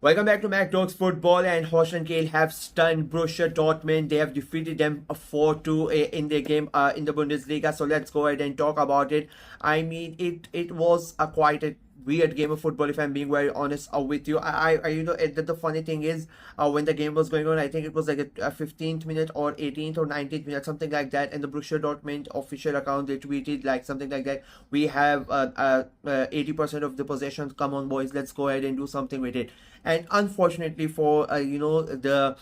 Welcome back to MacDogs Football, and Holstein Kiel have stunned Borussia Dortmund. They have defeated them 4-2 in their game in the Bundesliga. So let's go ahead and talk about it. I mean, it was a quite a weird game of football, if I'm being very honest with you. The funny thing is, when the game was going on, I think it was like a 15th minute or 18th or 19th minute, something like that, and the Borussia Dortmund official account, they tweeted like something like that: we have 80% of the possessions, come on boys, let's go ahead and do something with it. And unfortunately for the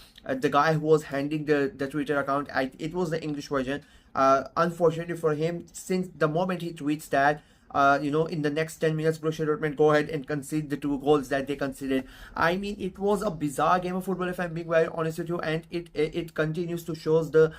guy who was handling the Twitter account, it was the English version. Unfortunately for him, since the moment he tweets that, in the next 10 minutes, Borussia Dortmund go ahead and concede the 2 goals that they conceded. I mean, it was a bizarre game of football, if I'm being very honest with you, and it continues to show the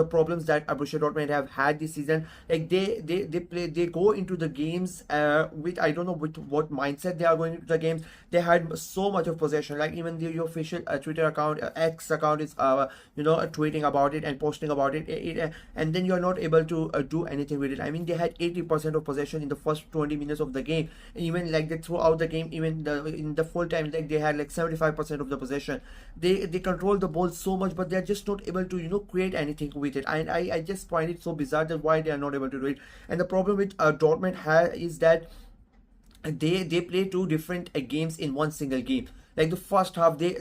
problems that Borussia Dortmund have had this season. Like they go into the games with, I don't know with what mindset they are going into the games. They had so much of possession. Like even the official Twitter account, X account is tweeting about it and posting about it, and then you're not able to do anything with it. I mean, they had 80% of possession in the first 20 minutes of the game. Even like they throughout the game, even in the full time, like they had like 75% of the possession. They control the ball so much, but they're just not able to create anything with it. And I just find it so bizarre that why they are not able to do it. And the problem with Dortmund is that they play 2 different games in one single game. Like the first half, they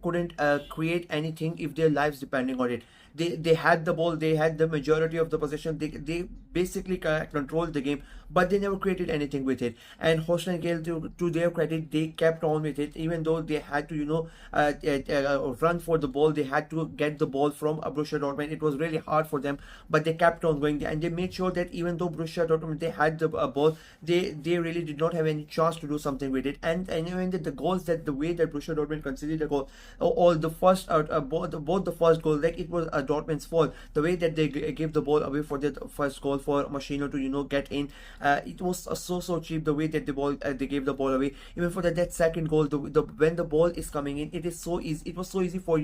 couldn't create anything if their lives depending on it. They had the ball, they had the majority of the possession, they basically controlled the game, but they never created anything with it. And Holstein Kiel, to their credit, they kept on with it, even though they had to run for the ball. They had to get the ball from Borussia Dortmund. It was really hard for them, but they kept on going, and they made sure that even though Borussia Dortmund, they had the ball, they really did not have any chance to do something with it. And even the goals, that the way that Borussia Dortmund conceded the goal, all the first both the first goal, like it was Dortmund's fault. The way that they gave the ball away for the first goal for Machino to get in, it was so cheap. The way that they gave the ball away. Even for that second goal, when the ball is coming in, it is so easy. It was so easy for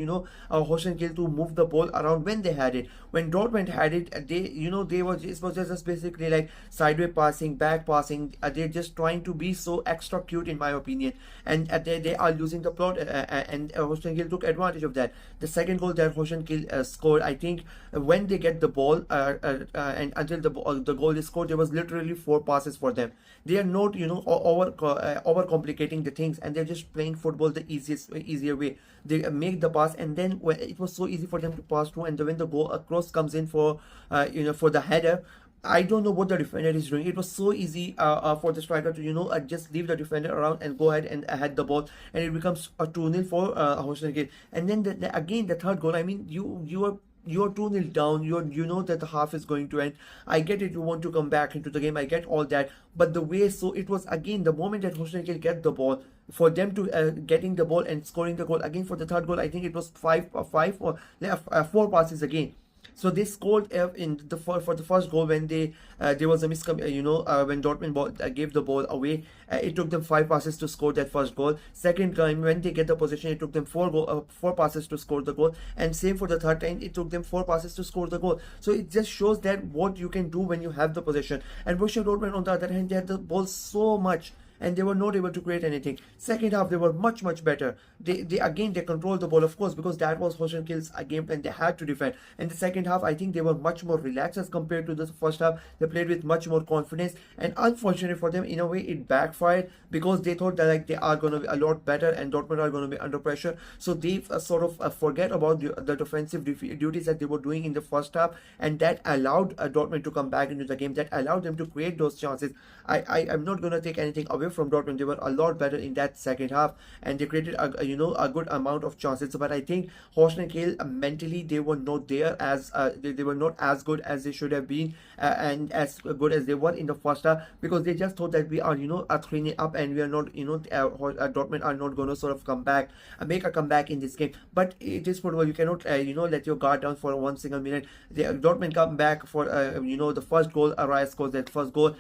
Holstein Kiel to move the ball around when they had it. When Dortmund had it, they were just basically like sideways passing, back passing. They're just trying to be so extra cute, in my opinion, and they are losing the plot. And Holstein Kiel took advantage of that. The second goal that Holstein Kiel scored, I think when they get the ball and until the goal is scored, there was literally 4 passes for them. They are not over complicating the things, and they're just playing football the easier way. They make the pass, and then when it was so easy for them to pass through, and when the goal across comes in for for the header, I don't know what the defender is doing. It was so easy for the striker to just leave the defender around and go ahead and head the ball, and it becomes a 2-0 for Holstein Kiel. And then again the third goal. I mean, you're 2-0 down. You know that the half is going to end. I get it. You want to come back into the game. I get all that. But the way, so it was again the moment that Holstein Kiel get the ball, for them to getting the ball and scoring the goal again for the third goal. I think it was 4 passes again. So they scored for the first goal when there was a when Dortmund gave the ball away. It took them 5 passes to score that first goal. Second time when they get the possession, it took them 4 passes to score the goal. And same for the third time, it took them 4 passes to score the goal. So it just shows that what you can do when you have the possession. And Borussia Dortmund, on the other hand, they had the ball so much, and they were not able to create anything. Second half, they were much better. They controlled the ball, of course, because that was Holstein Kiel's game plan. They had to defend. And the second half, I think they were much more relaxed as compared to the first half. They played with much more confidence, and unfortunately for them, in a way, it backfired, because they thought that like they are going to be a lot better and Dortmund are going to be under pressure. So they sort of forget about the defensive duties that they were doing in the first half, and that allowed Dortmund to come back into the game. That allowed them to create those chances. I'm not going to take anything away from Dortmund. They were a lot better in that second half, and they created a good amount of chances. But I think Holstein Kiel, mentally, they were not there as they were not as good as they should have been, and as good as they were in the first half, because they just thought that we are 3-0 up, and we are not Dortmund are not going to sort of come back, make a comeback in this game. But it is football. You cannot let your guard down for 1 single minute. Dortmund come back for the first goal. Arias scores that first goal.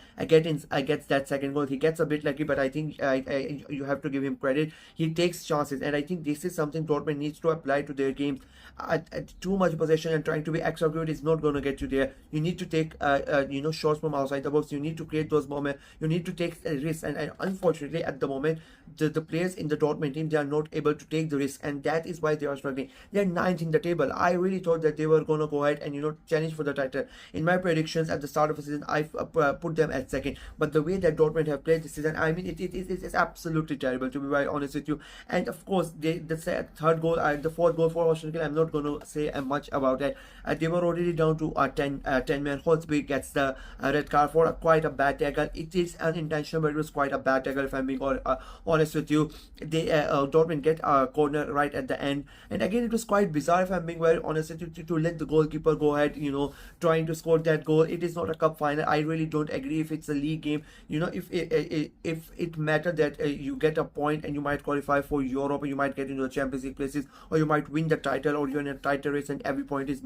Gets that second goal. He gets a bit lucky but I think you have to give him credit. He takes chances, and I think this is something Dortmund needs to apply to their games. Too much possession and trying to be extra good is not going to get you there. You need to take shots from outside the box. You need to create those moments. You need to take risks, and unfortunately at the moment the players in the Dortmund team, they are not able to take the risk, and that is why they are struggling. They're ninth in the table. I really thought that they were going to go ahead and challenge for the title. In my predictions at the start of the season, I put them at second, but the way that Dortmund have played this season, I mean, it is absolutely terrible, to be very honest with you. And of course, the third goal, the fourth goal for Holstein Kiel, I'm not going to say much about it. They were already down to 10 man. Holzbeek gets the red card for quite a bad tackle. It is unintentional, but it was quite a bad tackle, if I'm being honest with you. They Dortmund get a corner right at the end, and again it was quite bizarre, if I'm being very honest with you, to let the goalkeeper go ahead, trying to score that goal. It is not a cup final. I really don't agree. If it's a league game, if it matters that you get a point and you might qualify for Europe, or you might get into the Champions League places, or you might win the title, or you're in a title race and every point is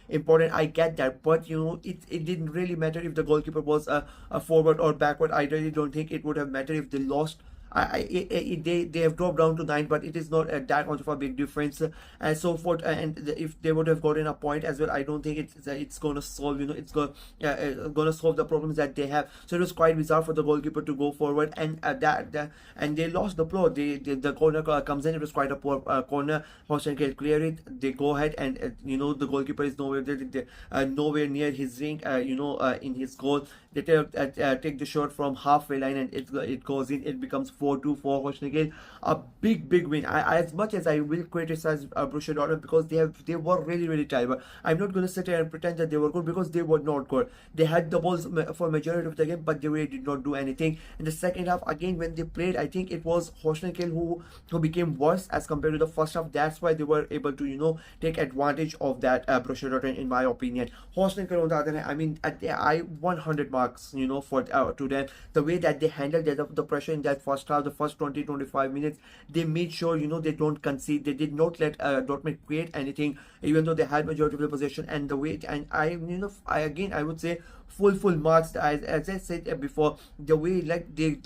important. I get that, but it didn't really matter if the goalkeeper was a forward or backward. I really don't think it would have mattered if they lost. They have dropped down to 9, but it is not that much of a big difference, and so forth. And if they would have gotten a point as well, I don't think it's going to solve it's going to solve the problems that they have. So it was quite bizarre for the goalkeeper to go forward, and and they lost the plot. The corner comes in. It was quite a poor corner. Holstein Kiel clear it. They go ahead, and the goalkeeper is nowhere there, nowhere near his ring. In his goal, they take the shot from halfway line, and it goes in. It becomes 4-2 for Holstein Kiel. A big win. As much as I will criticize Borussia Dortmund, because they were really terrible, I'm not going to sit here and pretend that they were good, because they were not good. They had the balls for majority of the game, but they really did not do anything. In the second half, again, when they played, I think it was Holstein Kiel who became worse as compared to the first half. That's why they were able to take advantage of that Borussia Dortmund, in my opinion. Holstein Kiel, on the other hand, I mean, I 100 marks for to them. The way that they handled the pressure in that first half, the first 20-25 minutes, they made sure they don't concede. They did not let Dortmund create anything, even though they had majority of the possession. And the way, and I would say full marks, as I said before, the way like they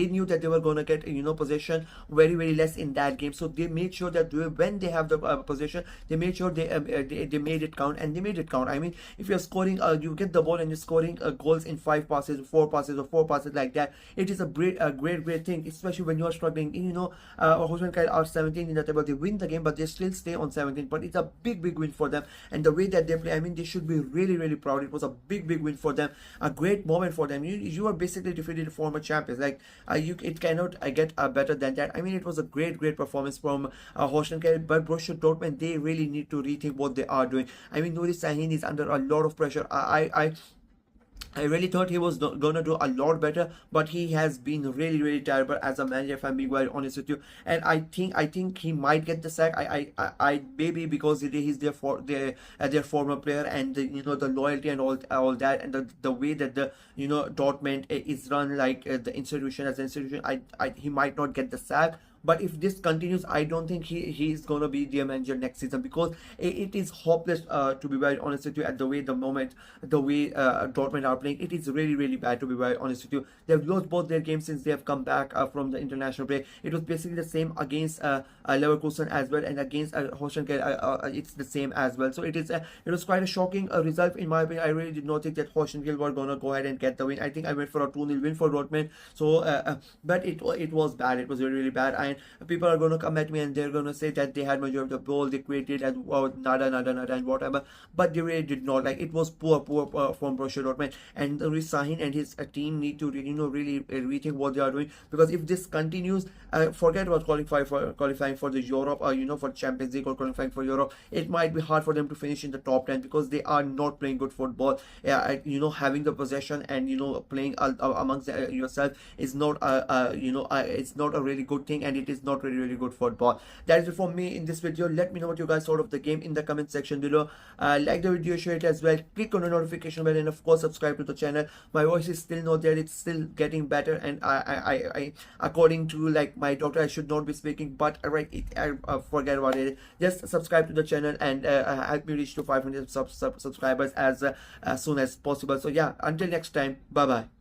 knew that they were going to get possession very less in that game, so they made sure that when they have the possession, they made sure they made it count, and they made it count. I mean, if you're scoring, you get the ball and you're scoring goals in 5 passes, 4 passes, or 4 passes like that, it is a great thing, especially when you're struggling. Holstein Kiel are 17 in the table. They win the game, but they still stay on 17. But it's a big win for them, and the way that they play, I mean, they should be really proud. It was a big win for them, a great moment for them. You are basically defeated former champions. Like it cannot get better than that. I mean, it was a great performance from Holstein Kiel, but Borussia Dortmund, they really need to rethink what they are doing. I mean, Nuri Sahin is under a lot of pressure. I really thought he was going to do a lot better, but he has been really terrible as a manager, if I'm being very honest with you. And I think he might get the sack. I maybe because he's their former player, and the loyalty and all that, and the way that the Dortmund is run, like the institution as an institution. He might not get the sack. But if this continues, I don't think he is going to be the manager next season, because it is hopeless, to be very honest with you, at the way Dortmund are playing. It is really bad, to be very honest with you. They've lost both their games since they have come back from the international break. It was basically the same against Leverkusen as well, and against Holstein Kiel, it's the same as well. So it was quite a shocking result, in my opinion. I really did not think that Holstein Kiel were going to go ahead and get the win. I think I went for a 2-0 win for Dortmund. So but it was bad. It was really bad. And people are going to come at me and they're going to say that they had majority of the ball, they created, and nada and whatever, but they really did not. Like, it was poor from Borussia Dortmund, and Nuri Sahin and his team need to really rethink what they are doing, because if this continues, forget about qualifying for the Europe, or for Champions League, or qualifying for Europe. It might be hard for them to finish in the top 10, because they are not playing good football. Having the possession and playing amongst yourself is not it's not a really good thing, and it is not really good football. That is it for me in this video. Let me know what you guys thought of the game in the comment section below. Like the video, share it as well, click on the notification bell, and of course subscribe to the channel. My voice is still not there, it's still getting better, and I according to like my doctor, I should not be speaking, but I forget about it. Just subscribe to the channel and help me reach to 500 subscribers as soon as possible. So yeah, until next time, bye bye.